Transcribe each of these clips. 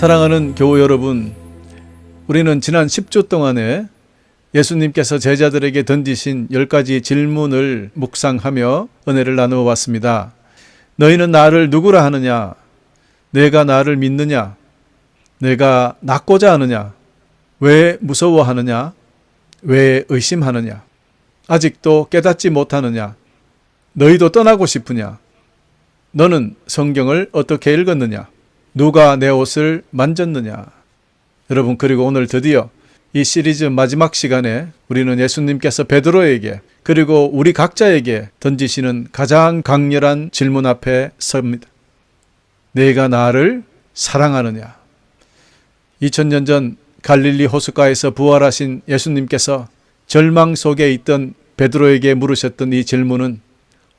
사랑하는 교우 여러분, 우리는 지난 10주 동안에 예수님께서 제자들에게 던지신 10가지 질문을 묵상하며 은혜를 나누어 왔습니다. 너희는 나를 누구라 하느냐? 내가 나를 믿느냐? 내가 낫고자 하느냐? 왜 무서워하느냐? 왜 의심하느냐? 아직도 깨닫지 못하느냐? 너희도 떠나고 싶으냐? 너는 성경을 어떻게 읽었느냐? 누가 내 옷을 만졌느냐? 여러분, 그리고 오늘 드디어 이 시리즈 마지막 시간에 우리는 예수님께서 베드로에게 그리고 우리 각자에게 던지시는 가장 강렬한 질문 앞에 섭니다. 내가 나를 사랑하느냐? 2000년 전 갈릴리 호숫가에서 부활하신 예수님께서 절망 속에 있던 베드로에게 물으셨던 이 질문은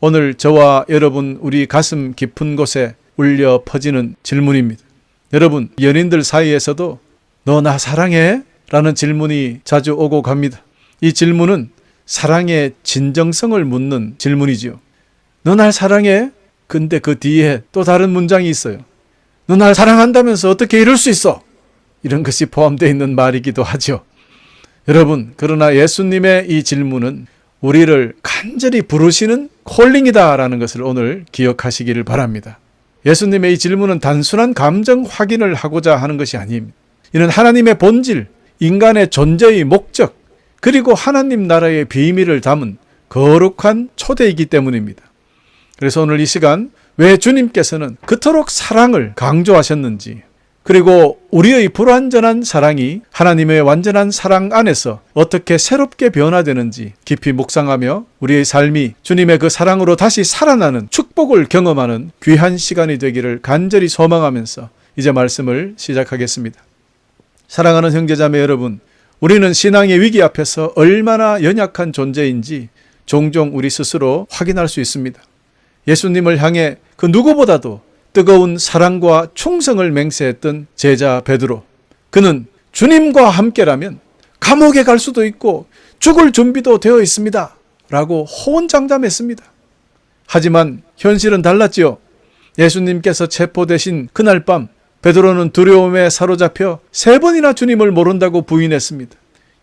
오늘 저와 여러분 우리 가슴 깊은 곳에 울려 퍼지는 질문입니다. 여러분, 연인들 사이에서도 너 나 사랑해? 라는 질문이 자주 오고 갑니다. 이 질문은 사랑의 진정성을 묻는 질문이지요. 너 날 사랑해? 근데 그 뒤에 또 다른 문장이 있어요. 너 날 사랑한다면서 어떻게 이럴 수 있어? 이런 것이 포함되어 있는 말이기도 하죠. 여러분, 그러나 예수님의 이 질문은 우리를 간절히 부르시는 콜링이다라는 것을 오늘 기억하시기를 바랍니다. 예수님의 이 질문은 단순한 감정 확인을 하고자 하는 것이 아닙니다. 이는 하나님의 본질, 인간의 존재의 목적, 그리고 하나님 나라의 비밀을 담은 거룩한 초대이기 때문입니다. 그래서 오늘 이 시간 왜 주님께서는 그토록 사랑을 강조하셨는지, 그리고 우리의 불완전한 사랑이 하나님의 완전한 사랑 안에서 어떻게 새롭게 변화되는지 깊이 묵상하며 우리의 삶이 주님의 그 사랑으로 다시 살아나는 축복을 경험하는 귀한 시간이 되기를 간절히 소망하면서 이제 말씀을 시작하겠습니다. 사랑하는 형제자매 여러분, 우리는 신앙의 위기 앞에서 얼마나 연약한 존재인지 종종 우리 스스로 확인할 수 있습니다. 예수님을 향해 그 누구보다도 뜨거운 사랑과 충성을 맹세했던 제자 베드로, 그는 주님과 함께라면 감옥에 갈 수도 있고 죽을 준비도 되어 있습니다 라고 호언장담했습니다. 하지만 현실은 달랐지요. 예수님께서 체포되신 그날 밤 베드로는 두려움에 사로잡혀 3번이나 주님을 모른다고 부인했습니다.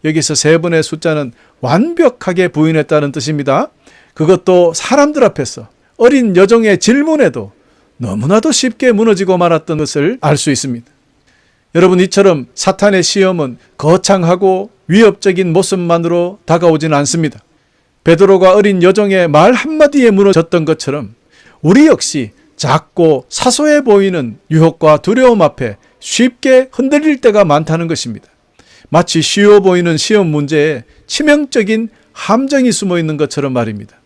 여기서 3번의 숫자는 완벽하게 부인했다는 뜻입니다. 그것도 사람들 앞에서 어린 여종의 질문에도 너무나도 쉽게 무너지고 말았던 것을 알 수 있습니다. 여러분, 이처럼 사탄의 시험은 거창하고 위협적인 모습만으로 다가오지는 않습니다. 베드로가 어린 여종의 말 한마디에 무너졌던 것처럼 우리 역시 작고 사소해 보이는 유혹과 두려움 앞에 쉽게 흔들릴 때가 많다는 것입니다. 마치 쉬워 보이는 시험 문제에 치명적인 함정이 숨어 있는 것처럼 말입니다.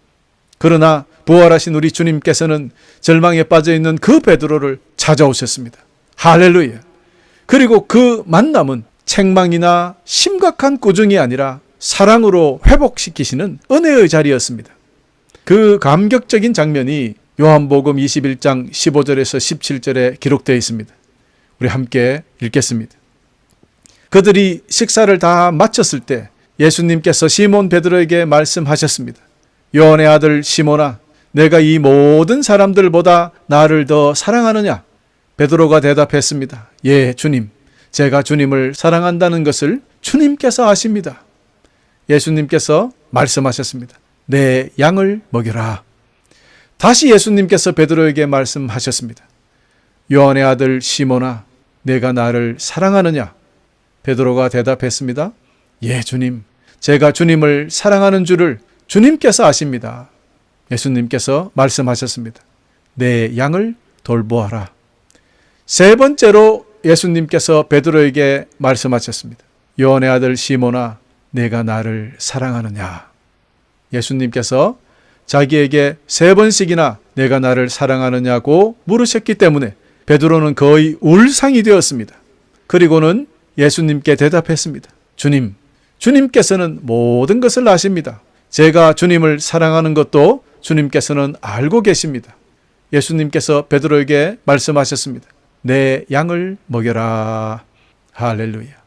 그러나 부활하신 우리 주님께서는 절망에 빠져있는 그 베드로를 찾아오셨습니다. 할렐루야. 그리고 그 만남은 책망이나 심각한 꾸중이 아니라 사랑으로 회복시키시는 은혜의 자리였습니다. 그 감격적인 장면이 요한복음 21장 15절에서 17절에 기록되어 있습니다. 우리 함께 읽겠습니다. 그들이 식사를 다 마쳤을 때 예수님께서 시몬 베드로에게 말씀하셨습니다. 요한의 아들 시몬아, 내가 이 모든 사람들보다 나를 더 사랑하느냐? 베드로가 대답했습니다. 예, 주님. 제가 주님을 사랑한다는 것을 주님께서 아십니다. 예수님께서 말씀하셨습니다. 내 양을 먹여라. 다시 예수님께서 베드로에게 말씀하셨습니다. 요한의 아들 시몬아, 내가 나를 사랑하느냐? 베드로가 대답했습니다. 예, 주님. 제가 주님을 사랑하는 줄을 주님께서 아십니다. 예수님께서 말씀하셨습니다. 내 양을 돌보아라. 3번째로 예수님께서 베드로에게 말씀하셨습니다. 요한의 아들 시몬아, 내가 나를 사랑하느냐? 예수님께서 자기에게 3번씩이나 내가 나를 사랑하느냐고 물으셨기 때문에 베드로는 거의 울상이 되었습니다. 그리고는 예수님께 대답했습니다. 주님, 주님께서는 모든 것을 아십니다. 제가 주님을 사랑하는 것도 주님께서는 알고 계십니다. 예수님께서 베드로에게 말씀하셨습니다. 내 양을 먹여라. 할렐루야.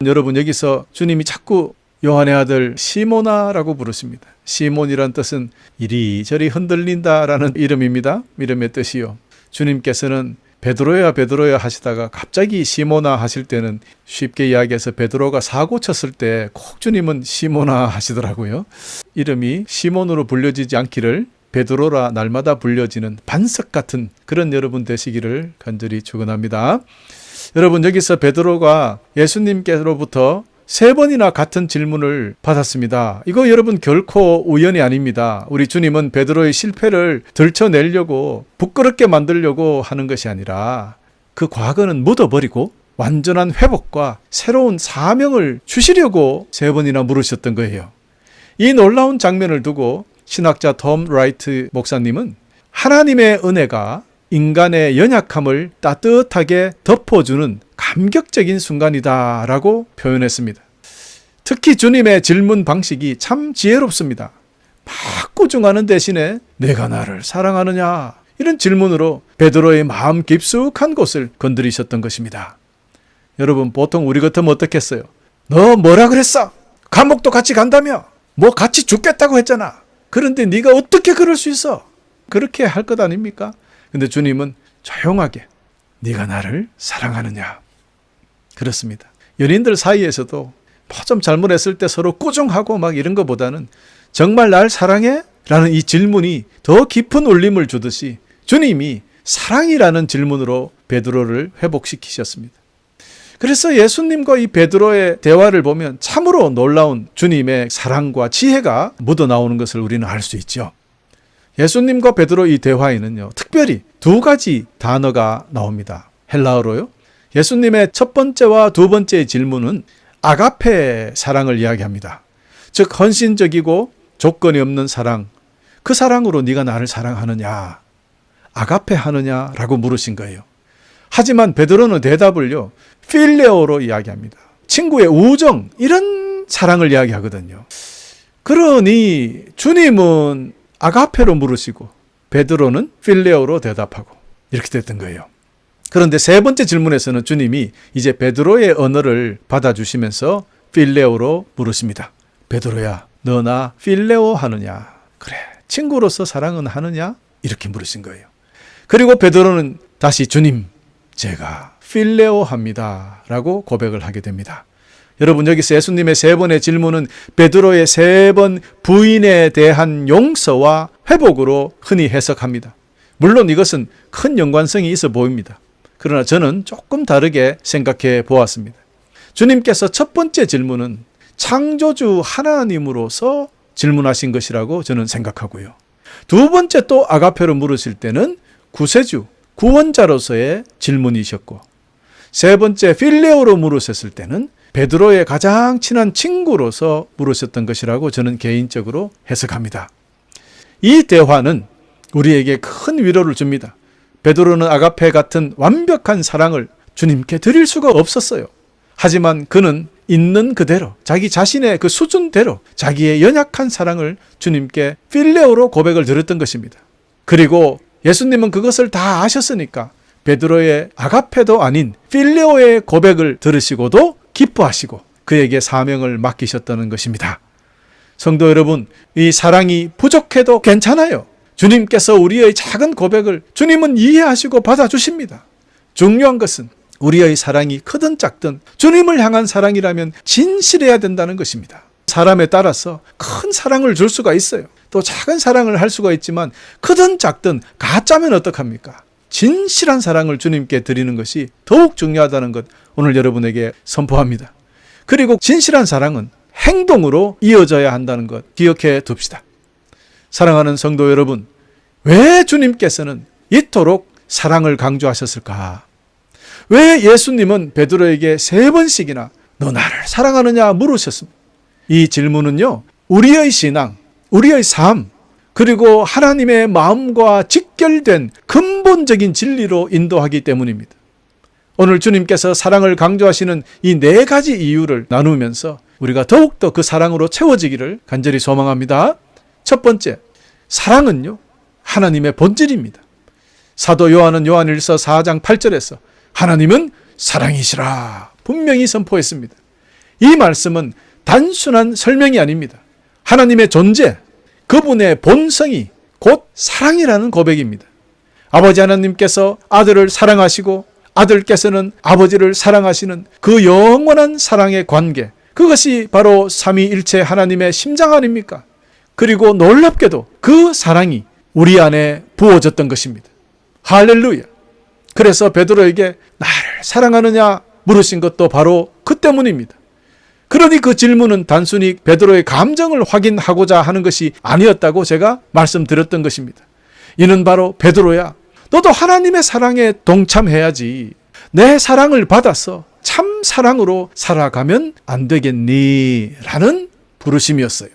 여러분, 여기서 주님이 자꾸 요한의 아들 시몬아라고 부르십니다. 시몬이란 뜻은 이리저리 흔들린다라는 이름입니다. 이름의 뜻이요. 주님께서는 베드로야 베드로야 하시다가 갑자기 시모나 하실 때는 쉽게 이야기해서 베드로가 사고 쳤을 때 꼭 주님은 시모나 하시더라고요. 이름이 시몬으로 불려지지 않기를 베드로라 날마다 불려지는 반석 같은 그런 여러분 되시기를 간절히 축원합니다. 여러분, 여기서 베드로가 예수님께로부터 3번이나 같은 질문을 받았습니다. 이거 여러분 결코 우연이 아닙니다. 우리 주님은 베드로의 실패를 들춰내려고 부끄럽게 만들려고 하는 것이 아니라 그 과거는 묻어버리고 완전한 회복과 새로운 사명을 주시려고 3번이나 물으셨던 거예요. 이 놀라운 장면을 두고 신학자 톰 라이트 목사님은 하나님의 은혜가 인간의 연약함을 따뜻하게 덮어주는 감격적인 순간이다라고 표현했습니다. 특히 주님의 질문 방식이 참 지혜롭습니다. 막 꾸중하는 대신에 내가 나를 사랑하느냐? 이런 질문으로 베드로의 마음 깊숙한 곳을 건드리셨던 것입니다. 여러분, 보통 우리 같으면 어떻겠어요? 너 뭐라 그랬어? 감옥도 같이 간다며? 뭐 같이 죽겠다고 했잖아. 그런데 네가 어떻게 그럴 수 있어? 그렇게 할 것 아닙니까? 근데 주님은 조용하게 네가 나를 사랑하느냐? 그렇습니다. 연인들 사이에서도 뭐 좀 잘못했을 때 서로 꾸중하고 막 이런 것보다는 정말 날 사랑해? 라는 이 질문이 더 깊은 울림을 주듯이 주님이 사랑이라는 질문으로 베드로를 회복시키셨습니다. 그래서 예수님과 이 베드로의 대화를 보면 참으로 놀라운 주님의 사랑과 지혜가 묻어나오는 것을 우리는 알 수 있죠. 예수님과 베드로 이 대화에는요, 특별히 2가지 단어가 나옵니다. 헬라어로요. 예수님의 첫 번째와 2번째 질문은 아가페 사랑을 이야기합니다. 즉 헌신적이고 조건이 없는 사랑, 그 사랑으로 네가 나를 사랑하느냐, 아가페 하느냐라고 물으신 거예요. 하지만 베드로는 대답을요, 필레오로 이야기합니다. 친구의 우정, 이런 사랑을 이야기하거든요. 그러니 주님은 아가페로 물으시고 베드로는 필레오로 대답하고 이렇게 됐던 거예요. 그런데 3번째 질문에서는 주님이 이제 베드로의 언어를 받아주시면서 필레오로 물으십니다. 베드로야, 너 나 필레오 하느냐? 그래, 친구로서 사랑은 하느냐? 이렇게 물으신 거예요. 그리고 베드로는 다시 주님, 제가 필레오 합니다 라고 고백을 하게 됩니다. 여러분, 여기서 예수님의 3번의 질문은 베드로의 3번 부인에 대한 용서와 회복으로 흔히 해석합니다. 물론 이것은 큰 연관성이 있어 보입니다. 그러나 저는 조금 다르게 생각해 보았습니다. 주님께서 첫 번째 질문은 창조주 하나님으로서 질문하신 것이라고 저는 생각하고요. 2번째 또 아가페로 물으실 때는 구세주, 구원자로서의 질문이셨고, 3번째 필레오로 물으셨을 때는 베드로의 가장 친한 친구로서 물으셨던 것이라고 저는 개인적으로 해석합니다. 이 대화는 우리에게 큰 위로를 줍니다. 베드로는 아가페 같은 완벽한 사랑을 주님께 드릴 수가 없었어요. 하지만 그는 있는 그대로, 자기 자신의 그 수준대로 자기의 연약한 사랑을 주님께 필레오로 고백을 드렸던 것입니다. 그리고 예수님은 그것을 다 아셨으니까 베드로의 아가페도 아닌 필레오의 고백을 들으시고도 기뻐하시고 그에게 사명을 맡기셨다는 것입니다. 성도 여러분, 이 사랑이 부족해도 괜찮아요. 주님께서 우리의 작은 고백을 주님은 이해하시고 받아주십니다. 중요한 것은 우리의 사랑이 크든 작든 주님을 향한 사랑이라면 진실해야 된다는 것입니다. 사람에 따라서 큰 사랑을 줄 수가 있어요. 또 작은 사랑을 할 수가 있지만 크든 작든 가짜면 어떡합니까? 진실한 사랑을 주님께 드리는 것이 더욱 중요하다는 것 오늘 여러분에게 선포합니다. 그리고 진실한 사랑은 행동으로 이어져야 한다는 것 기억해 둡시다. 사랑하는 성도 여러분, 왜 주님께서는 이토록 사랑을 강조하셨을까? 왜 예수님은 베드로에게 3번씩이나 너 나를 사랑하느냐 물으셨습니다. 이 질문은요, 우리의 신앙, 우리의 삶, 그리고 하나님의 마음과 직결된 근본적인 진리로 인도하기 때문입니다. 오늘 주님께서 사랑을 강조하시는 이 4가지 이유를 나누면서 우리가 더욱더 그 사랑으로 채워지기를 간절히 소망합니다. 첫 번째, 사랑은요, 하나님의 본질입니다. 사도 요한은 요한일서 4장 8절에서 하나님은 사랑이시라 분명히 선포했습니다. 이 말씀은 단순한 설명이 아닙니다. 하나님의 존재, 그분의 본성이 곧 사랑이라는 고백입니다. 아버지 하나님께서 아들을 사랑하시고 아들께서는 아버지를 사랑하시는 그 영원한 사랑의 관계, 그것이 바로 삼위일체 하나님의 심장 아닙니까? 그리고 놀랍게도 그 사랑이 우리 안에 부어졌던 것입니다. 할렐루야. 그래서 베드로에게 나를 사랑하느냐 물으신 것도 바로 그 때문입니다. 그러니 그 질문은 단순히 베드로의 감정을 확인하고자 하는 것이 아니었다고 제가 말씀드렸던 것입니다. 이는 바로 베드로야, 너도 하나님의 사랑에 동참해야지. 내 사랑을 받아서 참 사랑으로 살아가면 안 되겠니? 라는 부르심이었어요.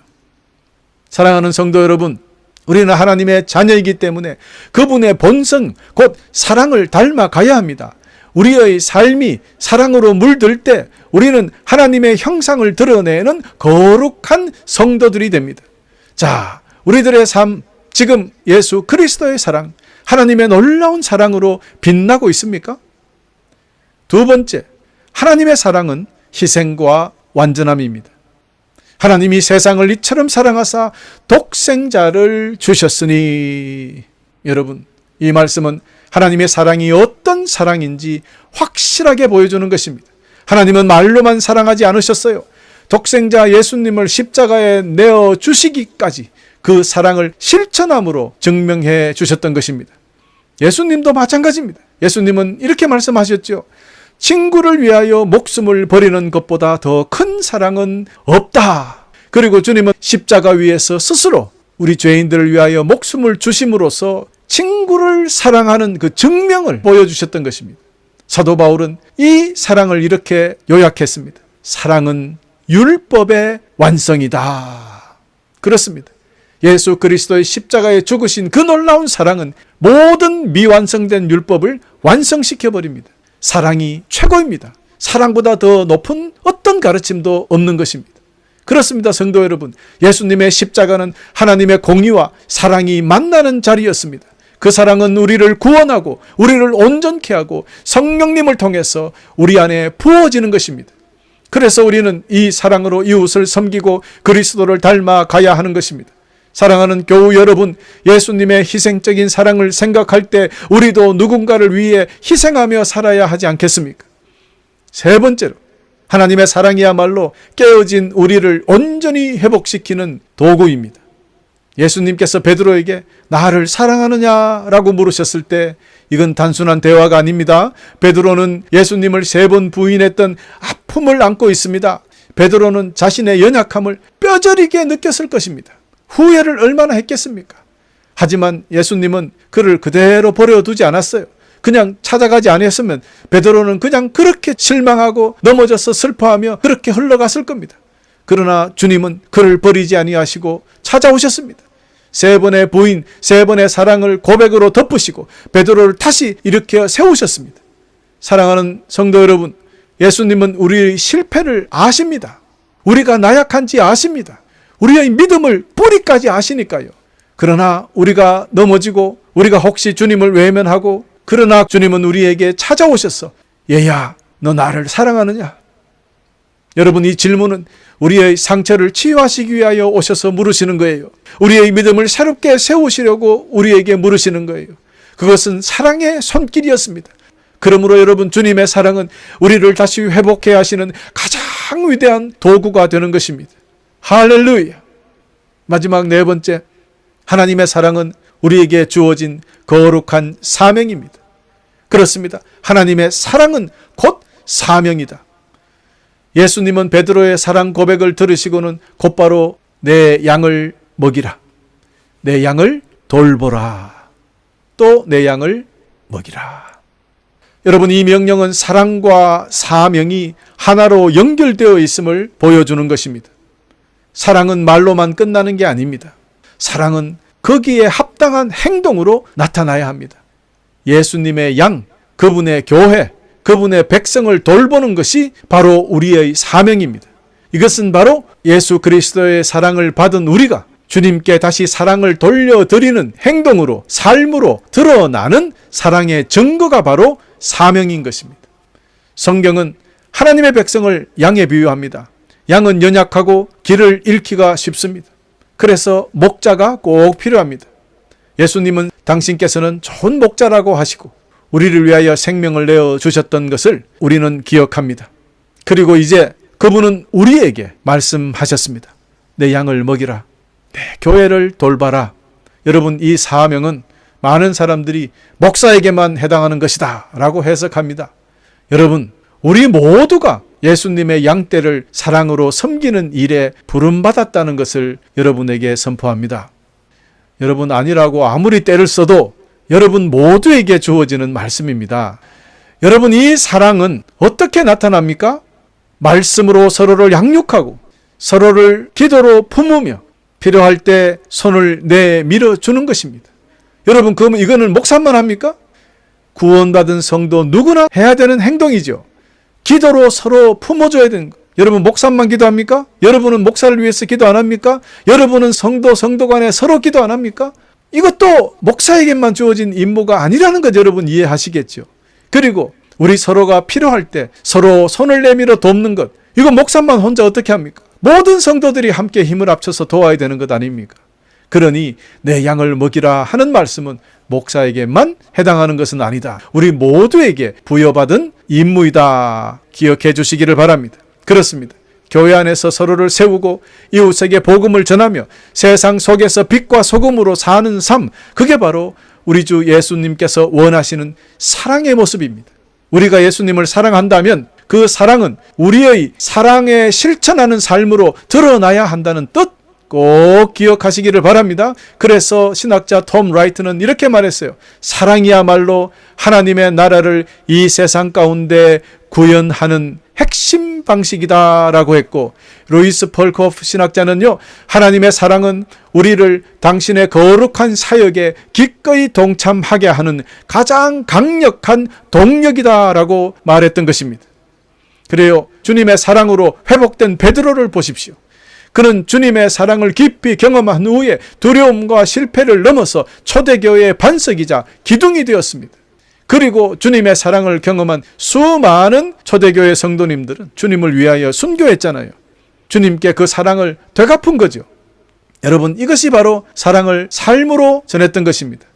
사랑하는 성도 여러분, 우리는 하나님의 자녀이기 때문에 그분의 본성, 곧 사랑을 닮아가야 합니다. 우리의 삶이 사랑으로 물들 때 우리는 하나님의 형상을 드러내는 거룩한 성도들이 됩니다. 자, 우리들의 삶, 지금 예수 그리스도의 사랑, 하나님의 놀라운 사랑으로 빛나고 있습니까? 두 번째, 하나님의 사랑은 희생과 완전함입니다. 하나님이 세상을 이처럼 사랑하사 독생자를 주셨으니. 여러분, 이 말씀은 하나님의 사랑이 어떤 사랑인지 확실하게 보여주는 것입니다. 하나님은 말로만 사랑하지 않으셨어요. 독생자 예수님을 십자가에 내어주시기까지 그 사랑을 실천함으로 증명해 주셨던 것입니다. 예수님도 마찬가지입니다. 예수님은 이렇게 말씀하셨죠. 친구를 위하여 목숨을 버리는 것보다 더 큰 사랑은 없다. 그리고 주님은 십자가 위에서 스스로 우리 죄인들을 위하여 목숨을 주심으로써 친구를 사랑하는 그 증명을 보여주셨던 것입니다. 사도 바울은 이 사랑을 이렇게 요약했습니다. 사랑은 율법의 완성이다. 그렇습니다. 예수 그리스도의 십자가에 죽으신 그 놀라운 사랑은 모든 미완성된 율법을 완성시켜버립니다. 사랑이 최고입니다. 사랑보다 더 높은 어떤 가르침도 없는 것입니다. 그렇습니다, 성도 여러분. 예수님의 십자가는 하나님의 공의와 사랑이 만나는 자리였습니다. 그 사랑은 우리를 구원하고 우리를 온전케 하고 성령님을 통해서 우리 안에 부어지는 것입니다. 그래서 우리는 이 사랑으로 이웃을 섬기고 그리스도를 닮아 가야 하는 것입니다. 사랑하는 교우 여러분, 예수님의 희생적인 사랑을 생각할 때 우리도 누군가를 위해 희생하며 살아야 하지 않겠습니까? 세 번째로, 하나님의 사랑이야말로 깨어진 우리를 온전히 회복시키는 도구입니다. 예수님께서 베드로에게 나를 사랑하느냐라고 물으셨을 때 이건 단순한 대화가 아닙니다. 베드로는 예수님을 3번 부인했던 아픔을 안고 있습니다. 베드로는 자신의 연약함을 뼈저리게 느꼈을 것입니다. 후회를 얼마나 했겠습니까? 하지만 예수님은 그를 그대로 버려두지 않았어요. 그냥 찾아가지 않았으면 베드로는 그냥 그렇게 실망하고 넘어져서 슬퍼하며 그렇게 흘러갔을 겁니다. 그러나 주님은 그를 버리지 아니하시고 찾아오셨습니다. 3번의 부인, 3번의 사랑을 고백으로 덮으시고 베드로를 다시 일으켜 세우셨습니다. 사랑하는 성도 여러분, 예수님은 우리의 실패를 아십니다. 우리가 나약한지 아십니다. 우리의 믿음을 뿌리까지 아시니까요. 그러나 우리가 넘어지고 우리가 혹시 주님을 외면하고 그러나 주님은 우리에게 찾아오셔서 얘야, 너 나를 사랑하느냐? 여러분, 이 질문은 우리의 상처를 치유하시기 위하여 오셔서 물으시는 거예요. 우리의 믿음을 새롭게 세우시려고 우리에게 물으시는 거예요. 그것은 사랑의 손길이었습니다. 그러므로 여러분, 주님의 사랑은 우리를 다시 회복해 하시는 가장 위대한 도구가 되는 것입니다. 할렐루야. 마지막 4번째, 하나님의 사랑은 우리에게 주어진 거룩한 사명입니다. 그렇습니다. 하나님의 사랑은 곧 사명이다. 예수님은 베드로의 사랑 고백을 들으시고는 곧바로 내 양을 먹이라, 내 양을 돌보라, 또 내 양을 먹이라. 여러분, 이 명령은 사랑과 사명이 하나로 연결되어 있음을 보여주는 것입니다. 사랑은 말로만 끝나는 게 아닙니다. 사랑은 거기에 합당한 행동으로 나타나야 합니다. 예수님의 양, 그분의 교회, 그분의 백성을 돌보는 것이 바로 우리의 사명입니다. 이것은 바로 예수 그리스도의 사랑을 받은 우리가 주님께 다시 사랑을 돌려드리는 행동으로, 삶으로 드러나는 사랑의 증거가 바로 사명인 것입니다. 성경은 하나님의 백성을 양에 비유합니다. 양은 연약하고 길을 잃기가 쉽습니다. 그래서 목자가 꼭 필요합니다. 예수님은 당신께서는 좋은 목자라고 하시고 우리를 위하여 생명을 내어주셨던 것을 우리는 기억합니다. 그리고 이제 그분은 우리에게 말씀하셨습니다. 내 양을 먹이라. 내 교회를 돌봐라. 여러분, 이 사명은 많은 사람들이 목사에게만 해당하는 것이다 라고 해석합니다. 여러분, 우리 모두가 예수님의 양떼를 사랑으로 섬기는 일에 부름받았다는 것을 여러분에게 선포합니다. 여러분, 아니라고 아무리 떼를 써도 여러분 모두에게 주어지는 말씀입니다. 여러분, 이 사랑은 어떻게 나타납니까? 말씀으로 서로를 양육하고 서로를 기도로 품으며 필요할 때 손을 내밀어 주는 것입니다. 여러분, 그러면 이거는 목사만 합니까? 구원받은 성도 누구나 해야 되는 행동이죠. 기도로 서로 품어줘야 되는 것. 여러분, 목사만 기도합니까? 여러분은 목사를 위해서 기도 안 합니까? 여러분은 성도 간에 서로 기도 안 합니까? 이것도 목사에게만 주어진 임무가 아니라는 것 여러분 이해하시겠죠. 그리고 우리 서로가 필요할 때 서로 손을 내밀어 돕는 것, 이거 목사만 혼자 어떻게 합니까? 모든 성도들이 함께 힘을 합쳐서 도와야 되는 것 아닙니까? 그러니 내 양을 먹이라 하는 말씀은 목사에게만 해당하는 것은 아니다. 우리 모두에게 부여받은 임무이다. 기억해 주시기를 바랍니다. 그렇습니다. 교회 안에서 서로를 세우고 이웃에게 복음을 전하며 세상 속에서 빛과 소금으로 사는 삶, 그게 바로 우리 주 예수님께서 원하시는 사랑의 모습입니다. 우리가 예수님을 사랑한다면 그 사랑은 우리의 사랑에 실천하는 삶으로 드러나야 한다는 뜻 꼭 기억하시기를 바랍니다. 그래서 신학자 톰 라이트는 이렇게 말했어요. 사랑이야말로 하나님의 나라를 이 세상 가운데 구현하는 핵심 방식이다라고 했고, 루이스 펄코프 신학자는요, 하나님의 사랑은 우리를 당신의 거룩한 사역에 기꺼이 동참하게 하는 가장 강력한 동력이다라고 말했던 것입니다. 그래요, 주님의 사랑으로 회복된 베드로를 보십시오. 그는 주님의 사랑을 깊이 경험한 후에 두려움과 실패를 넘어서 초대교회의 반석이자 기둥이 되었습니다. 그리고 주님의 사랑을 경험한 수많은 초대교회 성도님들은 주님을 위하여 순교했잖아요. 주님께 그 사랑을 되갚은 거죠. 여러분, 이것이 바로 사랑을 삶으로 전했던 것입니다.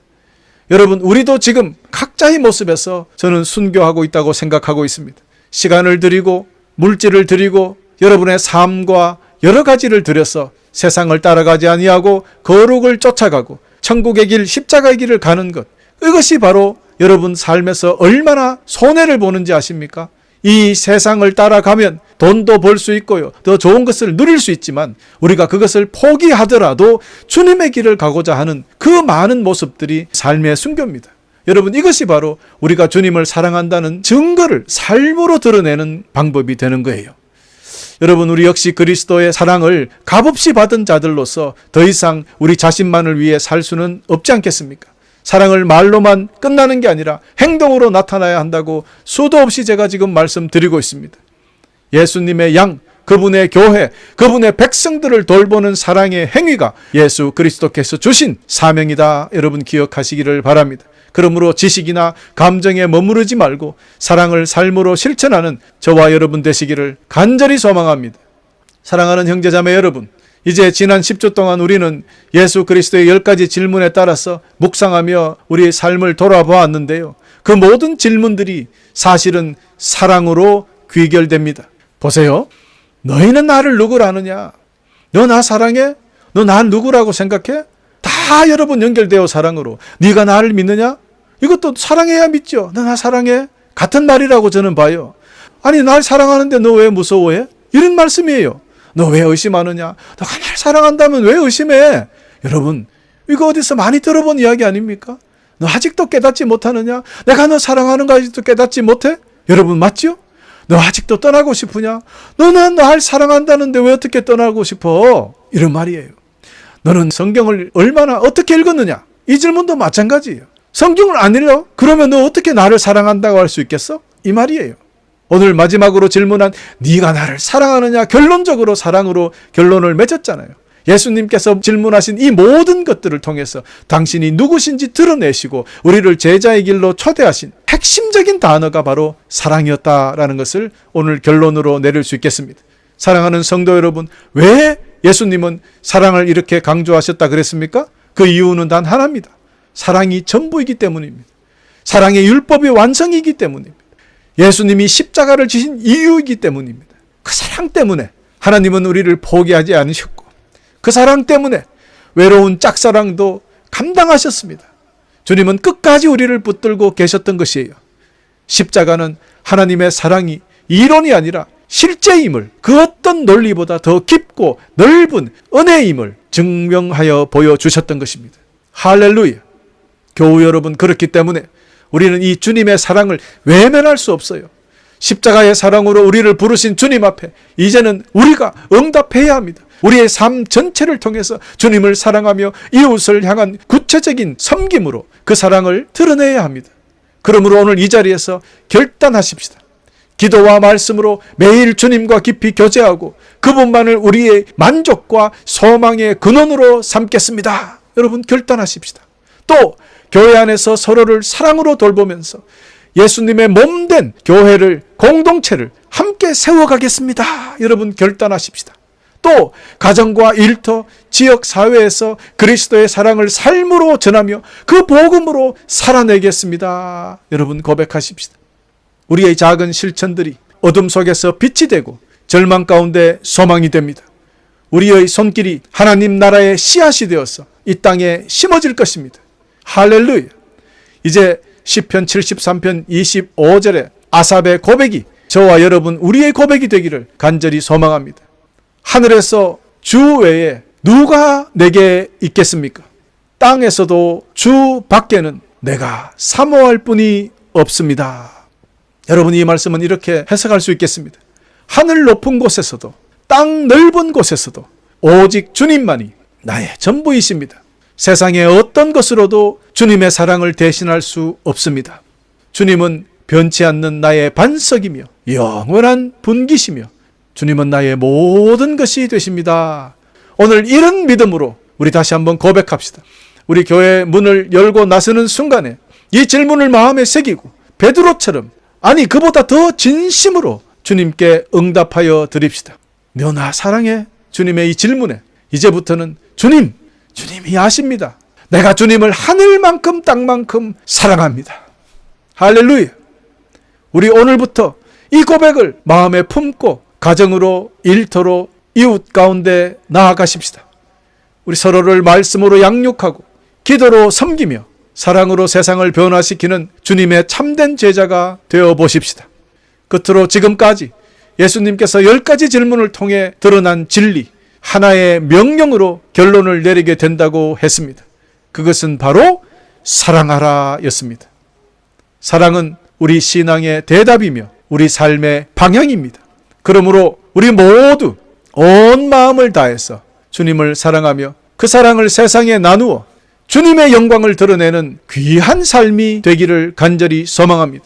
여러분, 우리도 지금 각자의 모습에서 저는 순교하고 있다고 생각하고 있습니다. 시간을 드리고 물질을 드리고 여러분의 삶과 여러 가지를 들여서 세상을 따라가지 아니하고 거룩을 쫓아가고 천국의 길, 십자가의 길을 가는 것, 이것이 바로 여러분 삶에서 얼마나 손해를 보는지 아십니까? 이 세상을 따라가면 돈도 벌 수 있고요, 더 좋은 것을 누릴 수 있지만 우리가 그것을 포기하더라도 주님의 길을 가고자 하는 그 많은 모습들이 삶의 순교입니다. 여러분, 이것이 바로 우리가 주님을 사랑한다는 증거를 삶으로 드러내는 방법이 되는 거예요. 여러분, 우리 역시 그리스도의 사랑을 값없이 받은 자들로서 더 이상 우리 자신만을 위해 살 수는 없지 않겠습니까? 사랑을 말로만 끝나는 게 아니라 행동으로 나타나야 한다고 수도 없이 제가 지금 말씀드리고 있습니다. 예수님의 양, 그분의 교회, 그분의 백성들을 돌보는 사랑의 행위가 예수 그리스도께서 주신 사명이다. 여러분 기억하시기를 바랍니다. 그러므로 지식이나 감정에 머무르지 말고 사랑을 삶으로 실천하는 저와 여러분 되시기를 간절히 소망합니다. 사랑하는 형제자매 여러분, 이제 지난 10주 동안 우리는 예수 그리스도의 10가지 질문에 따라서 묵상하며 우리의 삶을 돌아보았는데요. 그 모든 질문들이 사실은 사랑으로 귀결됩니다. 보세요. 너희는 나를 누구라 하느냐? 너 나 사랑해? 너 나 누구라고 생각해? 다 여러분 연결되어 사랑으로. 네가 나를 믿느냐? 이것도 사랑해야 믿죠. 너 나 사랑해? 같은 말이라고 저는 봐요. 아니, 날 사랑하는데 너 왜 무서워해? 이런 말씀이에요. 너 왜 의심하느냐? 너가 날 사랑한다면 왜 의심해? 여러분, 이거 어디서 많이 들어본 이야기 아닙니까? 너 아직도 깨닫지 못하느냐? 내가 너 사랑하는 거 아직도 깨닫지 못해? 여러분, 맞죠? 너 아직도 떠나고 싶으냐? 너는 날 사랑한다는데 왜 어떻게 떠나고 싶어? 이런 말이에요. 너는 성경을 얼마나 어떻게 읽었느냐? 이 질문도 마찬가지예요. 성경을 안 읽어? 그러면 너 어떻게 나를 사랑한다고 할 수 있겠어? 이 말이에요. 오늘 마지막으로 질문한 네가 나를 사랑하느냐? 결론적으로 사랑으로 결론을 맺었잖아요. 예수님께서 질문하신 이 모든 것들을 통해서 당신이 누구신지 드러내시고 우리를 제자의 길로 초대하신 핵심적인 단어가 바로 사랑이었다라는 것을 오늘 결론으로 내릴 수 있겠습니다. 사랑하는 성도 여러분, 왜 예수님은 사랑을 이렇게 강조하셨다 그랬습니까? 그 이유는 단 하나입니다. 사랑이 전부이기 때문입니다. 사랑의 율법의 완성이기 때문입니다. 예수님이 십자가를 지신 이유이기 때문입니다. 그 사랑 때문에 하나님은 우리를 포기하지 않으셨고, 그 사랑 때문에 외로운 짝사랑도 감당하셨습니다. 주님은 끝까지 우리를 붙들고 계셨던 것이에요. 십자가는 하나님의 사랑이 이론이 아니라 실제임을, 그 어떤 논리보다 더 깊고 넓은 은혜임을 증명하여 보여주셨던 것입니다. 할렐루야. 교우 여러분, 그렇기 때문에 우리는 이 주님의 사랑을 외면할 수 없어요. 십자가의 사랑으로 우리를 부르신 주님 앞에 이제는 우리가 응답해야 합니다. 우리의 삶 전체를 통해서 주님을 사랑하며 이웃을 향한 구체적인 섬김으로 그 사랑을 드러내야 합니다. 그러므로 오늘 이 자리에서 결단하십시다. 기도와 말씀으로 매일 주님과 깊이 교제하고 그분만을 우리의 만족과 소망의 근원으로 삼겠습니다. 여러분, 결단하십시다. 또 교회 안에서 서로를 사랑으로 돌보면서 예수님의 몸된 교회를, 공동체를 함께 세워가겠습니다. 여러분, 결단하십시다. 또 가정과 일터, 지역 사회에서 그리스도의 사랑을 삶으로 전하며 그 복음으로 살아내겠습니다. 여러분, 고백하십시다. 우리의 작은 실천들이 어둠 속에서 빛이 되고 절망 가운데 소망이 됩니다. 우리의 손길이 하나님 나라의 씨앗이 되어서 이 땅에 심어질 것입니다. 할렐루야. 이제 시편 73편 25절에 아삽의 고백이 저와 여러분 우리의 고백이 되기를 간절히 소망합니다. 하늘에서 주 외에 누가 내게 있겠습니까? 땅에서도 주 밖에는 내가 사모할 분이 없습니다. 여러분, 이 말씀은 이렇게 해석할 수 있겠습니다. 하늘 높은 곳에서도 땅 넓은 곳에서도 오직 주님만이 나의 전부이십니다. 세상의 어떤 것으로도 주님의 사랑을 대신할 수 없습니다. 주님은 변치 않는 나의 반석이며 영원한 분기시며 주님은 나의 모든 것이 되십니다. 오늘 이런 믿음으로 우리 다시 한번 고백합시다. 우리 교회 문을 열고 나서는 순간에 이 질문을 마음에 새기고 베드로처럼, 아니 그보다 더 진심으로 주님께 응답하여 드립시다. 너 나 사랑해? 주님의 이 질문에 이제부터는 주님이 아십니다. 내가 주님을 하늘만큼 땅만큼 사랑합니다. 할렐루야. 우리 오늘부터 이 고백을 마음에 품고 가정으로, 일터로, 이웃 가운데 나아가십시다. 우리 서로를 말씀으로 양육하고 기도로 섬기며 사랑으로 세상을 변화시키는 주님의 참된 제자가 되어 보십시다. 끝으로 지금까지 예수님께서 10가지 질문을 통해 드러난 진리, 하나의 명령으로 결론을 내리게 된다고 했습니다. 그것은 바로 사랑하라 였습니다. 사랑은 우리 신앙의 대답이며 우리 삶의 방향입니다. 그러므로 우리 모두 온 마음을 다해서 주님을 사랑하며 그 사랑을 세상에 나누어 주님의 영광을 드러내는 귀한 삶이 되기를 간절히 소망합니다.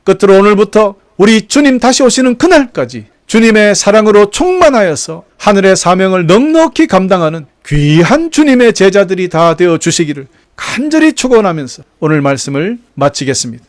끝으로 오늘부터 우리 주님 다시 오시는 그날까지 주님의 사랑으로 충만하여서 하늘의 사명을 넉넉히 감당하는 귀한 주님의 제자들이 다 되어 주시기를 간절히 축원하면서 오늘 말씀을 마치겠습니다.